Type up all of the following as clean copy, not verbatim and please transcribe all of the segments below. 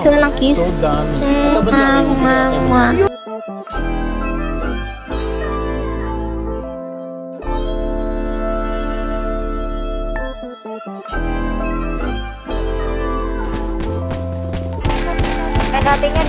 So, ng kiss. So dami. Mwah. natin yan.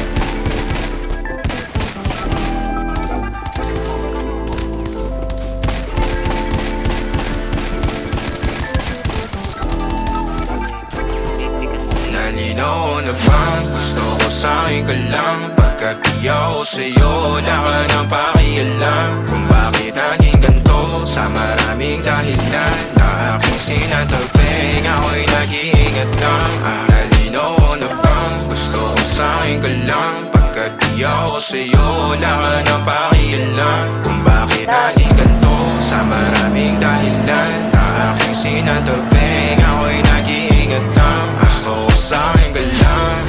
Nalinaw na bang gusto ko sa'yo ka lang? Pagkat di ako sa'yo, wala ka nang pakialam. Kung bakit naging ganito sa maraming dahilan na aking sinatagping, ako'y nag-iingat lang. Nalinaw na bang gusto ko sa'yo ka lang? Pagkat di ako sa'yo, wala ka nang pakialam. Kung bakit naging ganito sa maraming dahilan na aking sinatagping, ako'y nag-iingat lang. Gusto ko sa'yo ka lang.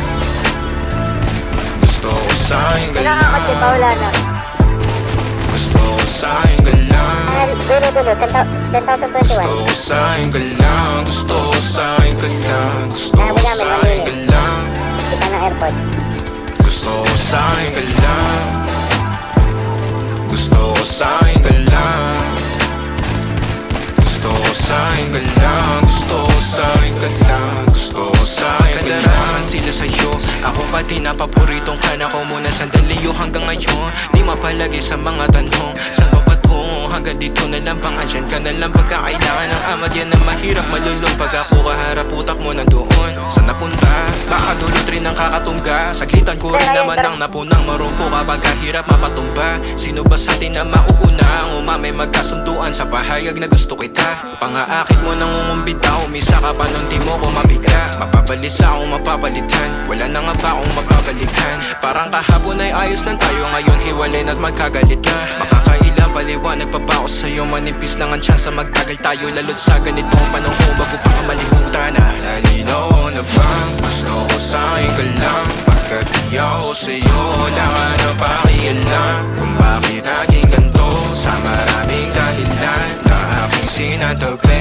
Gusto ko sa'yo ka lang. Nakakatid pa, wala na. Gusto ko sa'yo ka lang. Dulo, 10,021. Gusto ko sa'yo ka lang. Gusto ko sa'yo ka lang. Gusto ko sa'yo ka lang. Kita ng airport. Gusto ko sa'yo ka lang. Gusto ko sa'yo ka lang. Gusto ko sa'yo ka lang. Gusto ko sa'yo ka lang. Gusto ko sa'yo ka lang. Kadaraman sila sa'yo, ako pa din napaboritong ka na ko muna sandali yo hanggang ngayon. Di mapalagi sa mga tanong, saan pa patungo? Hanggang dito na lang bang andyan ka na lang pagkakailangan ng amad. Yan ang mahirap malulong pag ako kaharap utak mo nandoon. Saan napunta? Baka dulot rin ang kakatungga. Saglitan ko rin naman ang napunang marupo kapag kahirap mapatumba. Sino ba sa atin na mauuna ang umamay magkasunduan sa pahayag na gusto kita? Pangaakit mo nang umumbita, umisa ka pa nun di mo ko mabigla. Mapapalis akong mapapalitan, wala na nga ba akong mapapalikan? Parang kahapon ay ayos lang tayo, ngayon hiwalay na't magkagalit na. Makakailang paliwanag pa ba ako sa'yo? Manipis lang ang tsansa magtagal tayo, lalo't sa ganitong panahon bago pa ka malimutan na. Nalinaw na bang gusto ko sa'yo ka lang? Pagkat di ako sa'yo, wala ka na pakialam. Kung bakit naging ganito sa maraming dahilan na aking sinatagpin,